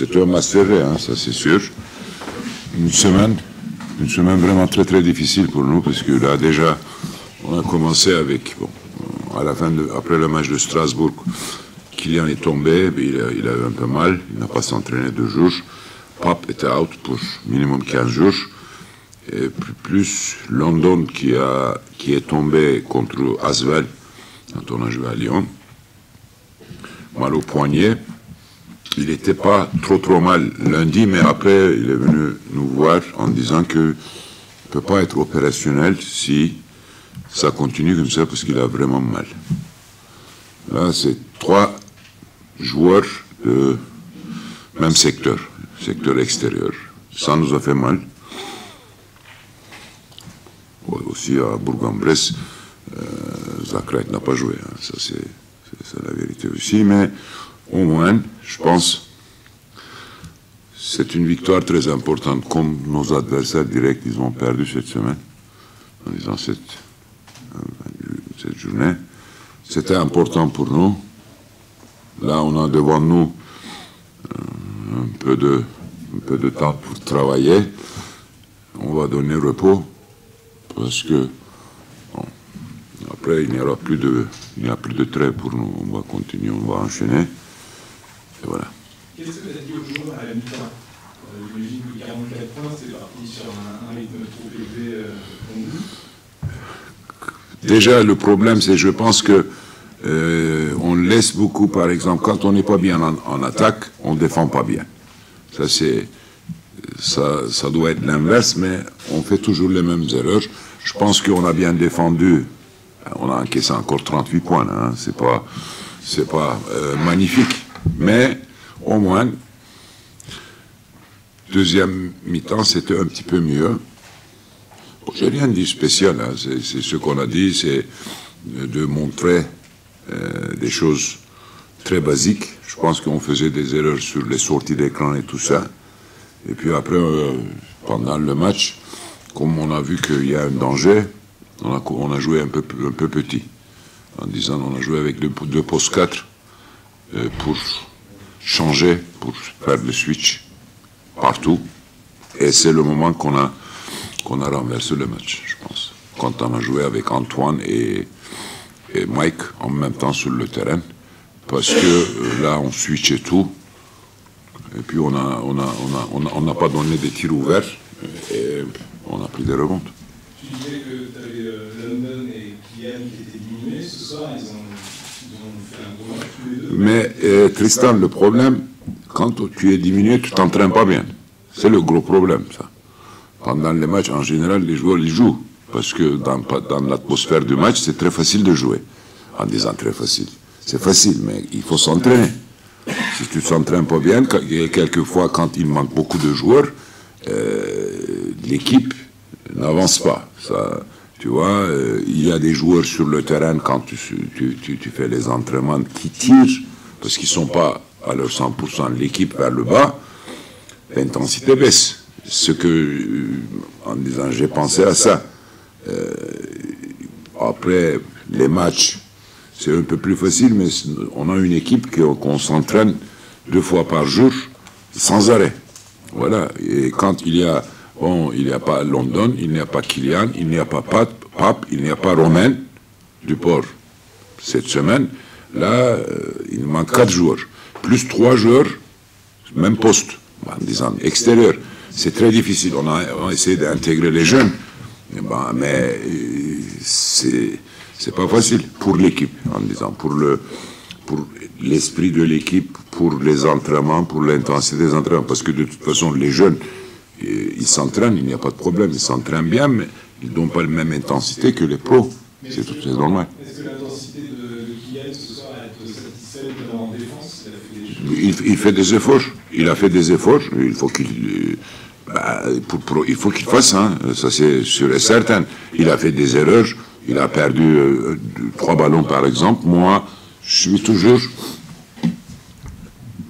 c'était un match serré, hein, ça c'est sûr. Une semaine vraiment très très difficile pour nous, parce que là déjà, on a commencé avec, bon, à la fin, après le match de Strasbourg, Kylian est tombé, il a eu un peu mal, il n'a pas s'entraîné 2 jours. Pape était out pour minimum 15 jours. Et plus London qui est tombé contre Asvel, quand on a joué à Lyon. Mal au poignet. Il n'était pas trop mal lundi, mais après, il est venu nous voir en disant qu'il ne peut pas être opérationnel si ça continue comme ça, parce qu'il a vraiment mal. Là, c'est 3 joueurs de même secteur extérieur. Ça nous a fait mal. Aussi à Bourg-en-Bresse, Zakrek n'a pas joué. Hein. Ça, c'est la vérité aussi. Mais au moins, je pense, c'est une victoire très importante. Comme nos adversaires directs, ils ont perdu cette semaine, en disant cette journée. C'était important pour nous. Là, on a devant nous un peu de temps pour travailler. On va donner repos, parce que bon, après, il n'y a plus de trait pour nous. On va continuer, on va enchaîner. Et voilà. Qu'est-ce que tu as dit aux joueurs à la mi-temps? J'imagine que 44 points, c'est parti sur un rythme trop élevé pour nous. Déjà, le problème, c'est, je pense que on laisse beaucoup, par exemple, quand on n'est pas bien en attaque, on ne défend pas bien. Ça doit être l'inverse, mais on fait toujours les mêmes erreurs. Je pense qu'on a bien défendu. On a encaissé encore 38 points. Hein. C'est pas magnifique, mais au moins, deuxième mi-temps, c'était un petit peu mieux. Bon, j'ai rien dit spécial. Hein. C'est ce qu'on a dit, c'est de montrer des choses très basiques. Je pense qu'on faisait des erreurs sur les sorties d'écran et tout ça. Et puis après, pendant le match, comme on a vu qu'il y a un danger, on a joué un peu petit. En disant, on a joué avec 2 postes 4 pour changer, pour faire le switch partout. Et c'est le moment qu'on a renversé le match, je pense. Quand on a joué avec Antoine et Mike en même temps sur le terrain, parce que là, on switchait tout. Et puis on n'a pas donné des tirs ouverts et on a pris des rebonds. Tu disais que tu avais London et Kylian qui étaient diminués. Ce soir, ils ont fait un gros match tous les deux. Mais Tristan, le problème, quand tu es diminué, tu t'entraînes pas bien. C'est le gros problème, ça. Pendant les matchs, en général, les joueurs, ils jouent. Parce que dans l'atmosphère du match, c'est très facile de jouer. En disant très facile. C'est facile, mais il faut s'entraîner. Si tu ne s'entraînes pas bien, quelquefois, quand il manque beaucoup de joueurs, l'équipe n'avance pas. Ça, tu vois, il y a des joueurs sur le terrain, quand tu fais les entraînements, qui tirent, parce qu'ils ne sont pas à leur 100%, l'équipe vers le bas, l'intensité baisse. Ce que, en disant, j'ai pensé à ça. Après les matchs, c'est un peu plus facile, mais on a une équipe qu'on s'entraîne 2 fois par jour, sans arrêt. Voilà. Et quand il n'y a pas London, il n'y a pas Kylian, il n'y a pas Pape, il n'y a pas Romain Duport. Cette semaine, là, il manque 4 joueurs. Plus 3 joueurs, même poste, en disant extérieur. C'est très difficile. On a essayé d'intégrer les jeunes, mais c'est pas facile pour l'équipe, en disant, pour l'esprit de l'équipe, pour les entraînements, pour l'intensité des entraînements, parce que de toute façon, les jeunes, ils s'entraînent, il n'y a pas de problème, ils s'entraînent bien, mais ils n'ont pas la même intensité que les pros. C'est normal. Est-ce que l'intensité de Kylian ce soir est satisfaite en défense? Il fait des efforts. Il a fait des efforts. Il faut qu'il fasse, hein. Ça c'est sûr et certain. Il a fait des erreurs. Il a perdu 3 ballons, par exemple. Moi, je suis toujours...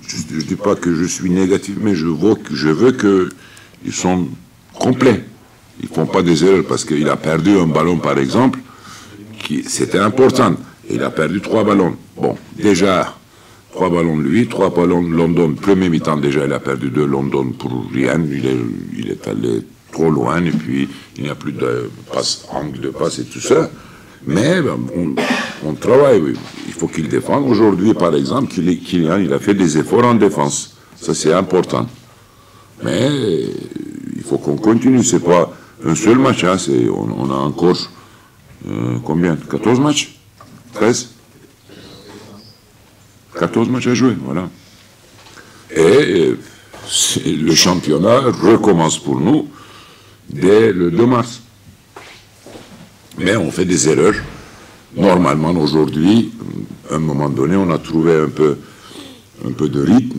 Je ne dis pas que je suis négatif, mais je veux qu'ils sont complets. Ils ne font pas des erreurs, parce qu'il a perdu un ballon, par exemple, c'était important. Il a perdu 3 ballons. Bon, déjà, 3 ballons de lui, 3 ballons de London. Premier mi-temps, déjà, il a perdu 2 London pour rien. Il est allé trop loin, et puis il n'y a plus de passe, angle de passe et tout ça. Mais on travaille, oui. Il faut qu'il défende. Aujourd'hui, par exemple, Kylian, il a fait des efforts en défense. Ça, c'est important. Mais il faut qu'on continue. C'est pas un seul match. Hein. On a encore combien? 14 matchs? 13? 14 matchs à jouer, voilà. Et le championnat recommence pour nous dès le 2 mars. Mais on fait des erreurs. Normalement, aujourd'hui, à un moment donné, on a trouvé un peu de rythme.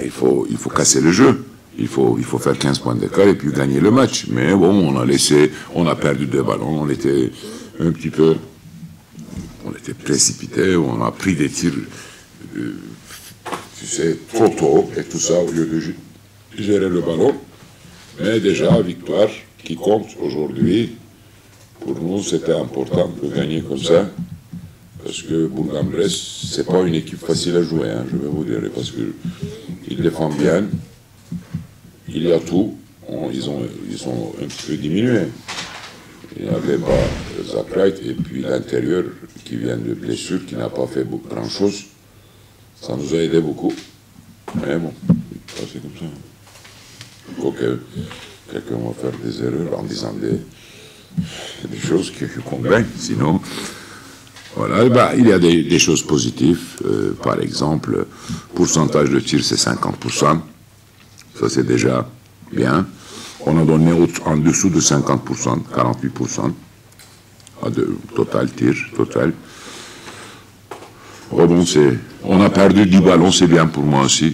Il faut casser le jeu. Il faut faire 15 points d'écart et puis gagner le match. Mais bon, on a perdu 2 ballons, on était précipité, on a pris des tirs, tu sais, trop tôt et tout ça au lieu de gérer le ballon. Mais déjà, victoire qui compte aujourd'hui. Pour nous, c'était important de gagner comme ça, parce que Bourg-en-Bresse, c'est pas une équipe facile à jouer, hein, je vais vous dire, parce qu'ils défendent bien, il y a tout, ils sont un petit peu diminués. Il n'y avait pas Zach Wright, et puis l'intérieur qui vient de blessure, qui n'a pas fait grand-chose. Ça nous a aidé beaucoup. Mais bon, c'est comme ça. Il faut que quelqu'un va faire des erreurs en disant des choses qu'on gagne. Sinon, voilà, il y a des choses positives. Par exemple, pourcentage de tir, c'est 50%. Ça, c'est déjà bien. On a donné en dessous de 50%, 48%. Total tir, total. Oh bon, on a perdu 10 ballons, c'est bien pour moi aussi.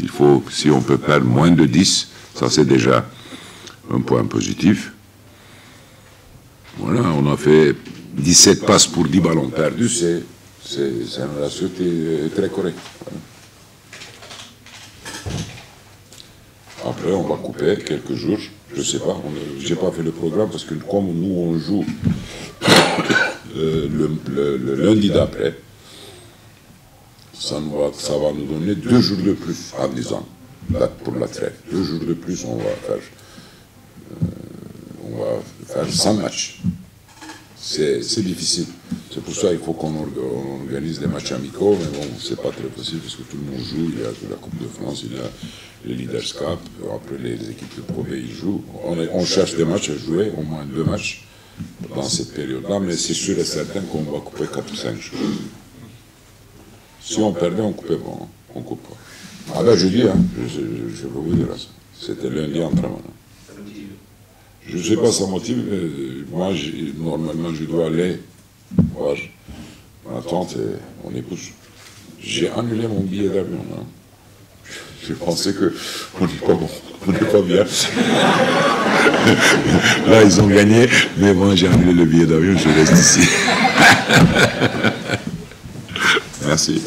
Si on peut perdre moins de 10, ça c'est déjà un point positif. Voilà, on a fait 17 passes pour 10 ballons perdus, c'est un ratio très correct. Voilà. Après, on va couper quelques jours, je ne sais pas, je n'ai pas fait le programme parce que comme nous on joue le lundi d'après, ça va nous donner 2 jours de plus en 10 ans, pour la trêve. 2 jours de plus, on va faire 100 matchs. C'est difficile. C'est pour ça qu'il faut qu'on organise des matchs amicaux, mais bon, c'est pas très possible parce que tout le monde joue. Il y a la Coupe de France, il y a les Leaders Cup, après les équipes de Pro B, ils jouent. On cherche des matchs à jouer, au moins 2 matchs dans cette période-là, mais c'est sûr et certain qu'on va couper 4 ou 5 jours. Si on perdait, on coupait pas, on coupe pas. Ah ben je dis, hein, je peux vous dire ça. C'était lundi entraînement. Je ne sais pas, ça motive. Moi, normalement, je dois aller voir ma tante et mon épouse. J'ai annulé mon billet d'avion. Hein. Je pensais qu'on n'est pas bon, on n'est pas bien. Là, ils ont gagné, mais moi, j'ai annulé le billet d'avion, je reste ici. Merci.